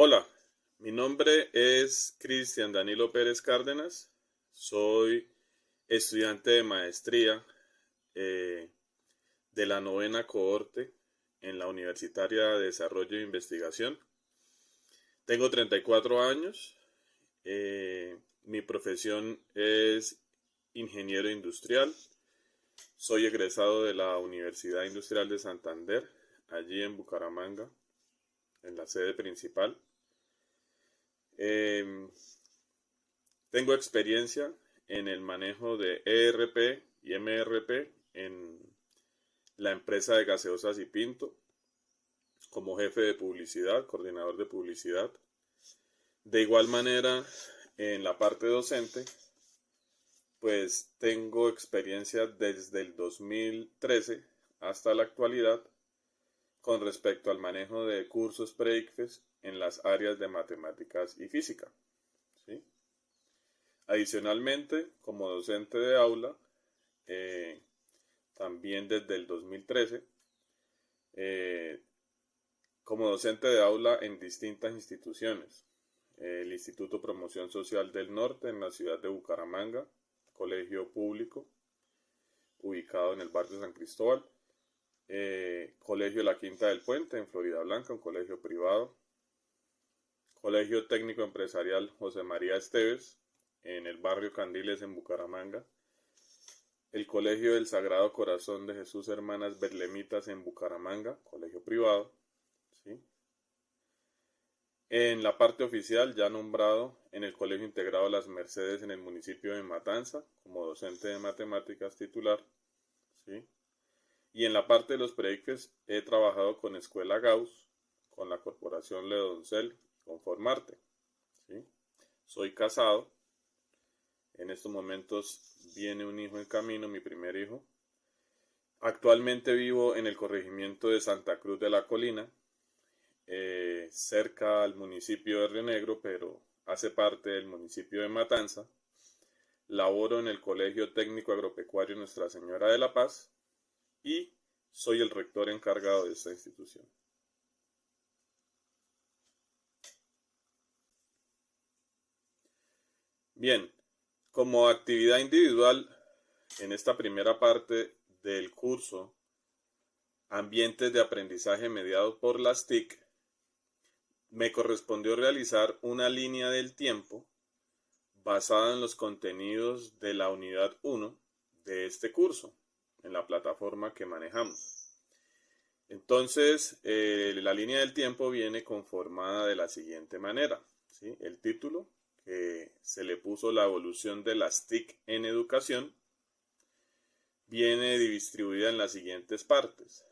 Hola, mi nombre es Cristian Danilo Pérez Cárdenas. Soy estudiante de maestría eh, de la novena cohorte en la Universitaria de Desarrollo e Investigación. Tengo 34 años. Mi profesión es ingeniero industrial. Soy egresado de la Universidad Industrial de Santander, allí en Bucaramanga, en la sede principal. Eh, Tengo experiencia en el manejo de ERP y MRP en la empresa de gaseosas y Pinto como jefe de publicidad, coordinador de publicidad. De igual manera, en la parte docente, pues tengo experiencia desde el 2013 hasta la actualidad con respecto al manejo de cursos pre-ICFES en las áreas de matemáticas y física, ¿sí? Adicionalmente, como docente de aula, eh, también desde el 2013, eh, como docente de aula en distintas instituciones. El Instituto Promoción Social del Norte en la ciudad de Bucaramanga, colegio público ubicado en el barrio San Cristóbal. Colegio La Quinta del Puente en Florida Blanca, un colegio privado. Colegio Técnico Empresarial José María Esteves en el barrio Candiles en Bucaramanga. El Colegio del Sagrado Corazón de Jesús Hermanas Betlemitas en Bucaramanga, colegio privado, ¿sí? En la parte oficial, ya nombrado en el Colegio Integrado Las Mercedes en el municipio de Matanza, como docente de matemáticas titular, ¿sí? Y en la parte de los proyectos he trabajado con Escuela Gauss, con la Corporación Leodoncel, con Formarte, ¿sí? Soy casado. En estos momentos viene un hijo en camino, mi primer hijo. Actualmente vivo en el corregimiento de Santa Cruz de la Colina, cerca al municipio de Río Negro, pero hace parte del municipio de Matanza. Laboro en el Colegio Técnico Agropecuario Nuestra Señora de la Paz y soy el rector encargado de esta institución. Bien, como actividad individual, en esta primera parte del curso, Ambientes de Aprendizaje Mediados por las TIC, me correspondió realizar una línea del tiempo basada en los contenidos de la unidad 1 de este curso, en la plataforma que manejamos. Entonces, la línea del tiempo viene conformada de la siguiente manera, ¿sí? El título, que se le puso la evolución de las TIC en educación, viene distribuida en las siguientes partes.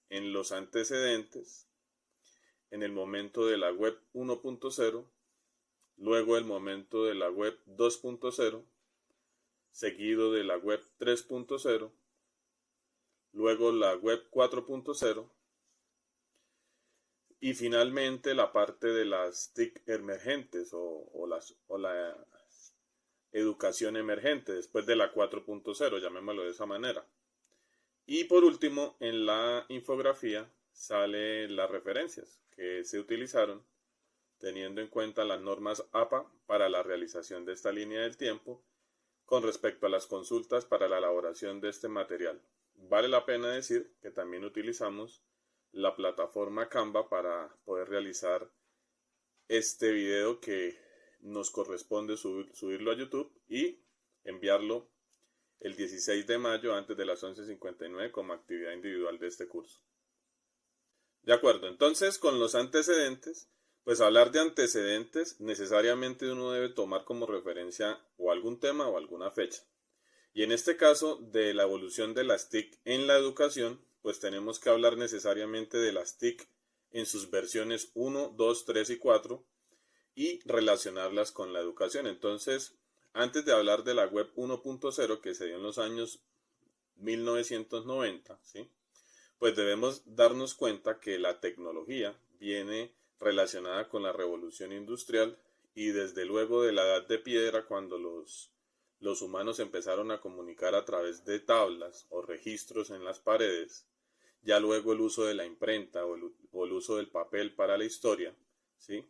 En los antecedentes, en el momento de la web 1.0, luego el momento de la web 2.0, seguido de la web 3.0, luego la web 4.0 y finalmente la parte de las TIC emergentes o la educación emergente después de la 4.0, llamémoslo de esa manera. Y por último, en la infografía salen las referencias que se utilizaron teniendo en cuenta las normas APA para la realización de esta línea del tiempo con respecto a las consultas para la elaboración de este material. Vale la pena decir que también utilizamos la plataforma Canva para poder realizar este video que nos corresponde subirlo a YouTube y enviarlo el 16 de mayo antes de las 11:59 como actividad individual de este curso. De acuerdo, entonces con los antecedentes, pues hablar de antecedentes necesariamente uno debe tomar como referencia o algún tema o alguna fecha. Y en este caso de la evolución de las TIC en la educación, pues tenemos que hablar necesariamente de las TIC en sus versiones 1, 2, 3 y 4 y relacionarlas con la educación. Entonces, antes de hablar de la web 1.0 que se dio en los años 1990, ¿sí? Pues debemos darnos cuenta que la tecnología viene relacionada con la revolución industrial y desde luego de la edad de piedra cuando los humanos empezaron a comunicar a través de tablas o registros en las paredes, ya luego el uso de la imprenta o el uso del papel para la historia, ¿sí?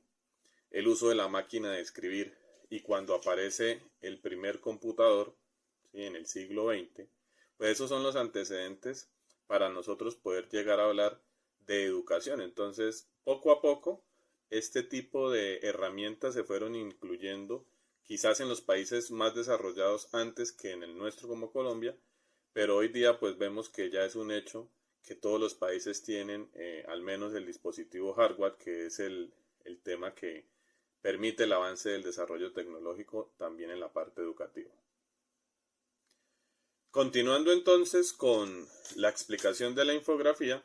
el uso de la máquina de escribir, y cuando aparece el primer computador, ¿sí?, en el siglo XX, pues esos son los antecedentes para nosotros poder llegar a hablar de educación. Entonces, poco a poco, este tipo de herramientas se fueron incluyendo quizás en los países más desarrollados antes que en el nuestro como Colombia, pero hoy día pues vemos que ya es un hecho que todos los países tienen al menos el dispositivo hardware, que es el tema que permite el avance del desarrollo tecnológico también en la parte educativa. Continuando entonces con la explicación de la infografía,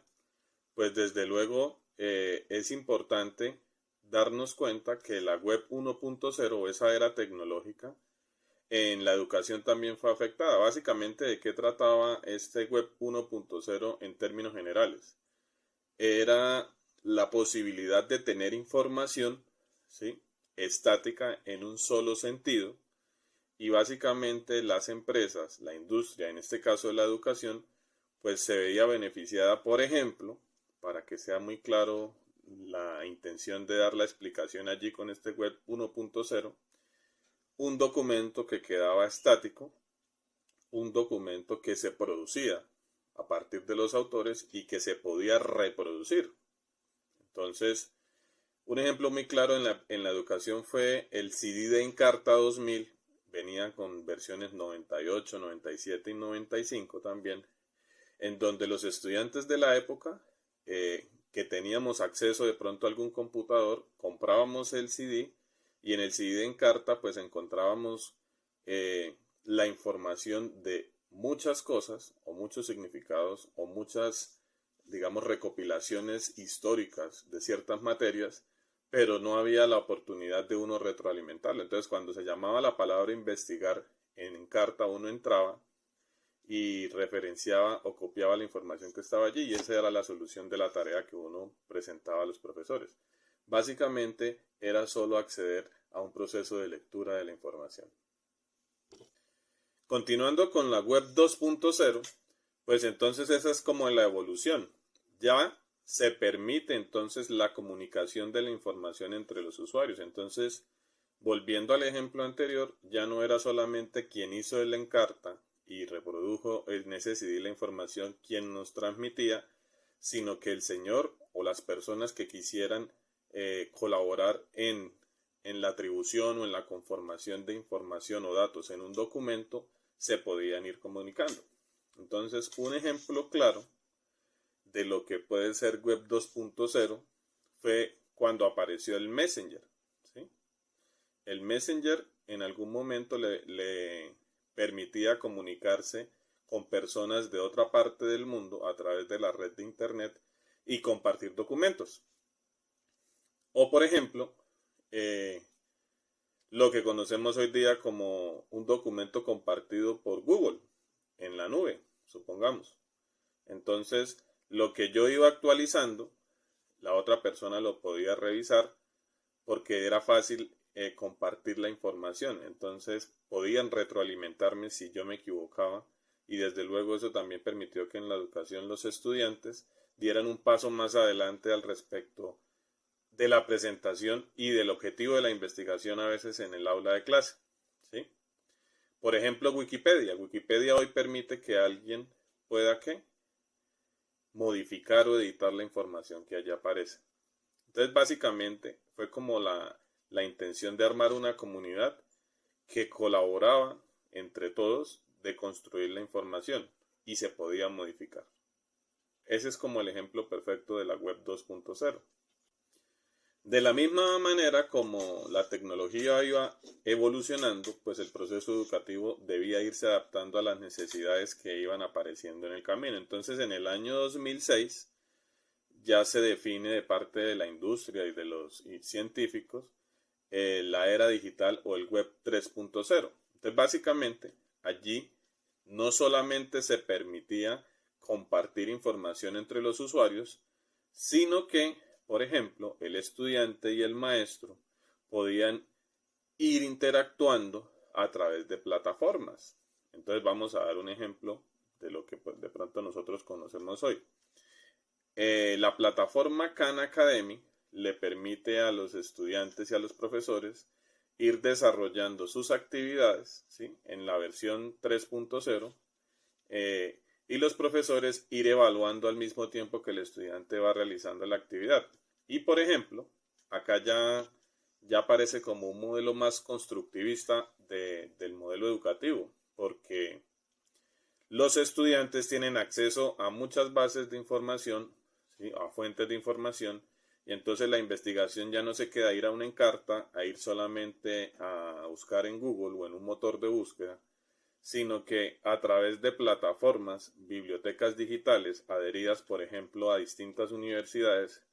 pues desde luego es importante darnos cuenta que la web 1.0, esa era tecnológica, en la educación también fue afectada. Básicamente, ¿de qué trataba este web 1.0 en términos generales? Era la posibilidad de tener información, ¿sí?, estática en un solo sentido, y básicamente las empresas, la industria, en este caso de la educación, pues se veía beneficiada, por ejemplo, para que sea muy claro la intención de dar la explicación allí con este web 1.0, un documento que quedaba estático, un documento que se producía a partir de los autores y que se podía reproducir. Entonces, un ejemplo muy claro en la educación fue el CD de Encarta 2000, venía con versiones 98, 97 y 95 también, en donde los estudiantes de la época que teníamos acceso de pronto a algún computador, comprábamos el CD, y en el CD de Encarta pues encontrábamos la información de muchas cosas o muchos significados o muchas, digamos, recopilaciones históricas de ciertas materias, pero no había la oportunidad de uno retroalimentarlo. Entonces, cuando se llamaba la palabra investigar en Encarta, uno entraba y referenciaba o copiaba la información que estaba allí, y esa era la solución de la tarea que uno presentaba a los profesores. Básicamente era solo acceder a un proceso de lectura de la información. Continuando con la web 2.0, pues entonces esa es como la evolución. Ya se permite entonces la comunicación de la información entre los usuarios. Entonces, volviendo al ejemplo anterior, ya no era solamente quien hizo el Encarta y reprodujo en ese CD la información quien nos transmitía, sino que el señor o las personas que quisieran colaborar en la atribución o en la conformación de información o datos en un documento se podían ir comunicando. Entonces, un ejemplo claro de lo que puede ser web 2.0 fue cuando apareció el Messenger, ¿sí? El Messenger en algún momento le permitía comunicarse con personas de otra parte del mundo a través de la red de internet y compartir documentos. O por ejemplo, lo que conocemos hoy día como un documento compartido por Google en la nube, supongamos. Entonces, lo que yo iba actualizando, la otra persona lo podía revisar porque era fácil compartir la información. Entonces, podían retroalimentarme si yo me equivocaba, y desde luego eso también permitió que en la educación los estudiantes dieran un paso más adelante al respecto de la presentación y del objetivo de la investigación a veces en el aula de clase, ¿sí? Por ejemplo, Wikipedia. Wikipedia hoy permite que alguien pueda ¿qué? Modificar o editar la información que allí aparece. Entonces, básicamente, fue como la intención de armar una comunidad que colaboraba entre todos de construir la información y se podía modificar. Ese es como el ejemplo perfecto de la web 2.0. De la misma manera como la tecnología iba evolucionando, pues el proceso educativo debía irse adaptando a las necesidades que iban apareciendo en el camino. Entonces, en el año 2006 ya se define de parte de la industria y de los científicos la era digital o el web 3.0. Entonces, básicamente, allí no solamente se permitía compartir información entre los usuarios, sino que, por ejemplo, el estudiante y el maestro podían ir interactuando a través de plataformas. Entonces vamos a dar un ejemplo de lo que pues, de pronto nosotros conocemos hoy. La plataforma Khan Academy le permite a los estudiantes y a los profesores ir desarrollando sus actividades, ¿sí?, en la versión 3.0, y los profesores ir evaluando al mismo tiempo que el estudiante va realizando la actividad. Y por ejemplo, acá ya aparece como un modelo más constructivista del modelo educativo, porque los estudiantes tienen acceso a muchas bases de información, ¿sí?, a fuentes de información, y entonces la investigación ya no se queda a ir a una encarta, a ir solamente a buscar en Google o en un motor de búsqueda, sino que a través de plataformas, bibliotecas digitales adheridas, por ejemplo, a distintas universidades,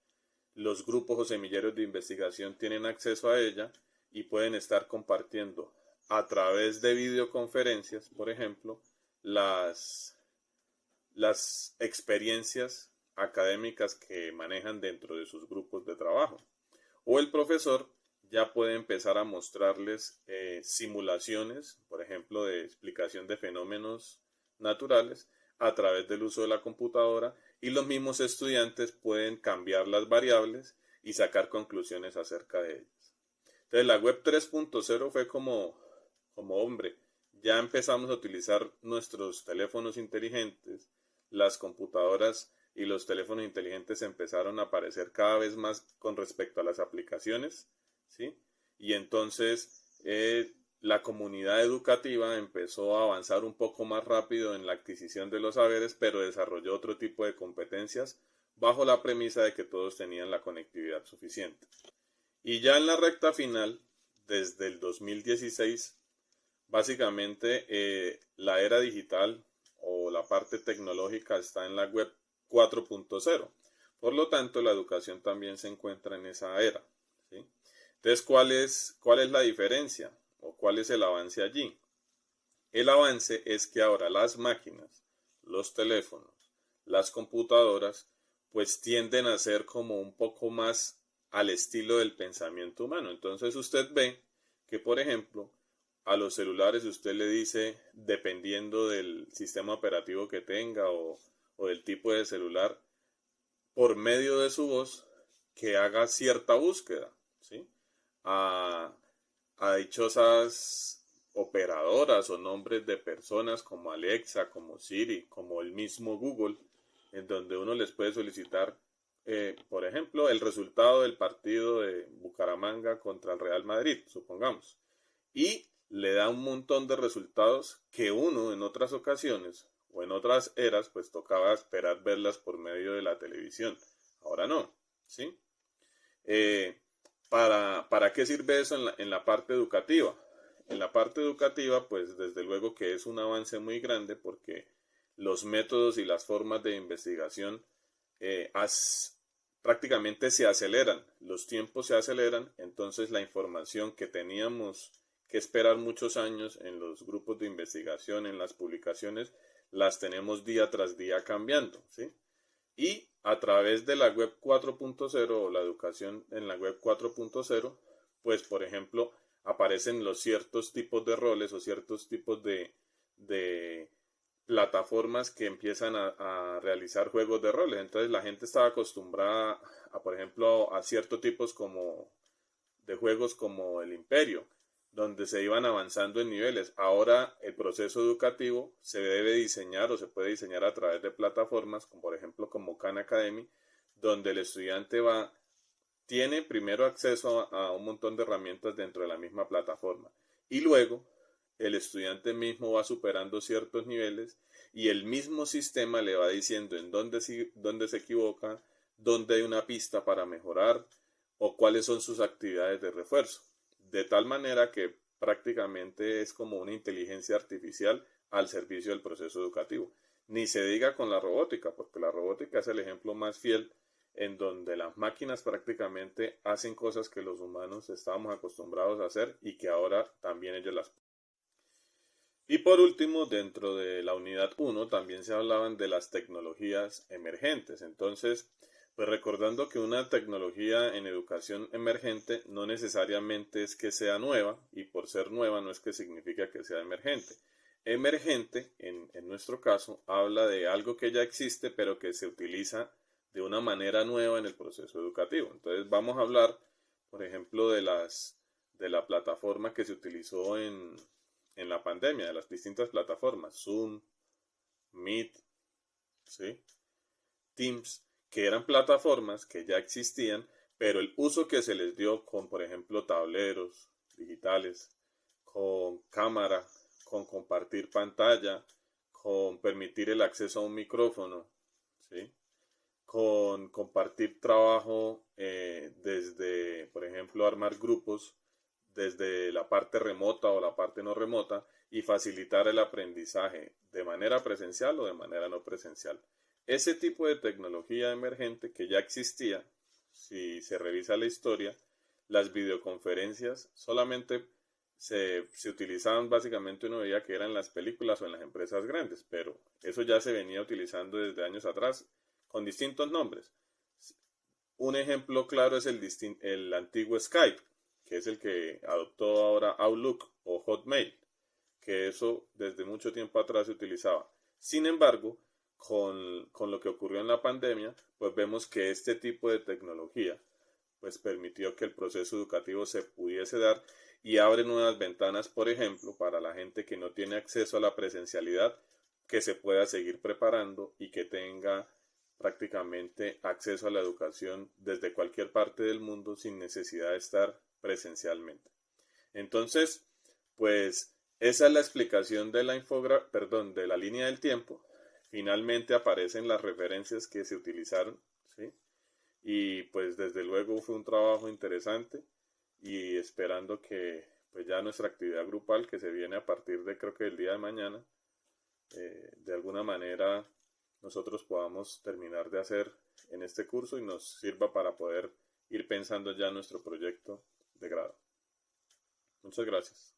los grupos o semilleros de investigación tienen acceso a ella y pueden estar compartiendo a través de videoconferencias, por ejemplo, las experiencias académicas que manejan dentro de sus grupos de trabajo. O el profesor ya puede empezar a mostrarles simulaciones, por ejemplo, de explicación de fenómenos naturales a través del uso de la computadora, y los mismos estudiantes pueden cambiar las variables y sacar conclusiones acerca de ellas. Entonces la web 3.0 fue como hombre, ya empezamos a utilizar nuestros teléfonos inteligentes, las computadoras y los teléfonos inteligentes empezaron a aparecer cada vez más con respecto a las aplicaciones, ¿sí? Y entonces la comunidad educativa empezó a avanzar un poco más rápido en la adquisición de los saberes, pero desarrolló otro tipo de competencias bajo la premisa de que todos tenían la conectividad suficiente. Y ya en la recta final, desde el 2016, básicamente la era digital o la parte tecnológica está en la web 4.0. Por lo tanto, la educación también se encuentra en esa era, ¿sí? Entonces, ¿cuál es la diferencia o cuál es el avance allí? El avance es que ahora las máquinas, los teléfonos, las computadoras, pues tienden a ser como un poco más al estilo del pensamiento humano. Entonces usted ve que, por ejemplo, a los celulares usted le dice, dependiendo del sistema operativo que tenga o del tipo de celular, por medio de su voz, que haga cierta búsqueda, ¿sí? A, a dichosas operadoras o nombres de personas como Alexa, como Siri, como el mismo Google, en donde uno les puede solicitar, por ejemplo, el resultado del partido de Bucaramanga contra el Real Madrid, supongamos, y le da un montón de resultados que uno en otras ocasiones o en otras eras pues tocaba esperar verlas por medio de la televisión. Ahora no, ¿sí? ¿Para qué sirve eso en la parte educativa? En la parte educativa, pues desde luego que es un avance muy grande porque los métodos y las formas de investigación prácticamente se aceleran, los tiempos se aceleran, entonces la información que teníamos que esperar muchos años en los grupos de investigación, en las publicaciones, las tenemos día tras día cambiando, ¿sí? Y a través de la web 4.0 o la educación en la web 4.0, pues por ejemplo aparecen los ciertos tipos de roles o ciertos tipos de plataformas que empiezan a realizar juegos de roles. Entonces la gente estaba acostumbrada a, por ejemplo, a ciertos tipos como de juegos como el Imperio, donde se iban avanzando en niveles. Ahora el proceso educativo se debe diseñar o se puede diseñar a través de plataformas, como por ejemplo como Khan Academy, donde el estudiante tiene primero acceso a un montón de herramientas dentro de la misma plataforma y luego el estudiante mismo va superando ciertos niveles y el mismo sistema le va diciendo en dónde se equivoca, dónde hay una pista para mejorar o cuáles son sus actividades de refuerzo. De tal manera que prácticamente es como una inteligencia artificial al servicio del proceso educativo. Ni se diga con la robótica, porque la robótica es el ejemplo más fiel en donde las máquinas prácticamente hacen cosas que los humanos estábamos acostumbrados a hacer y que ahora también ellos las. Y por último, dentro de la unidad 1 también se hablaban de las tecnologías emergentes. Entonces, pues recordando que una tecnología en educación emergente no necesariamente es que sea nueva, y por ser nueva no es que significa que sea emergente. Emergente, en nuestro caso, habla de algo que ya existe pero que se utiliza de una manera nueva en el proceso educativo. Entonces vamos a hablar, por ejemplo, de la plataforma que se utilizó en la pandemia, de las distintas plataformas, Zoom, Meet, ¿sí? Teams, que eran plataformas que ya existían, pero el uso que se les dio con, por ejemplo, tableros digitales, con cámara, con compartir pantalla, con permitir el acceso a un micrófono, ¿sí? Con compartir trabajo desde, por ejemplo, armar grupos desde la parte remota o la parte no remota y facilitar el aprendizaje de manera presencial o de manera no presencial. Ese tipo de tecnología emergente que ya existía, si se revisa la historia, las videoconferencias solamente se utilizaban básicamente, uno veía que eran en las películas o en las empresas grandes, pero eso ya se venía utilizando desde años atrás con distintos nombres. Un ejemplo claro es el antiguo Skype, que es el que adoptó ahora Outlook o Hotmail, que eso desde mucho tiempo atrás se utilizaba. Sin embargo, con lo que ocurrió en la pandemia, pues vemos que este tipo de tecnología pues permitió que el proceso educativo se pudiese dar y abre nuevas ventanas, por ejemplo, para la gente que no tiene acceso a la presencialidad, que se pueda seguir preparando y que tenga prácticamente acceso a la educación desde cualquier parte del mundo sin necesidad de estar presencialmente. Entonces, pues esa es la explicación de de la línea del tiempo. Finalmente aparecen las referencias que se utilizaron, ¿sí? Y pues desde luego fue un trabajo interesante y esperando que pues ya nuestra actividad grupal que se viene a partir de creo que el día de mañana, de alguna manera nosotros podamos terminar de hacer en este curso y nos sirva para poder ir pensando ya en nuestro proyecto de grado. Muchas gracias.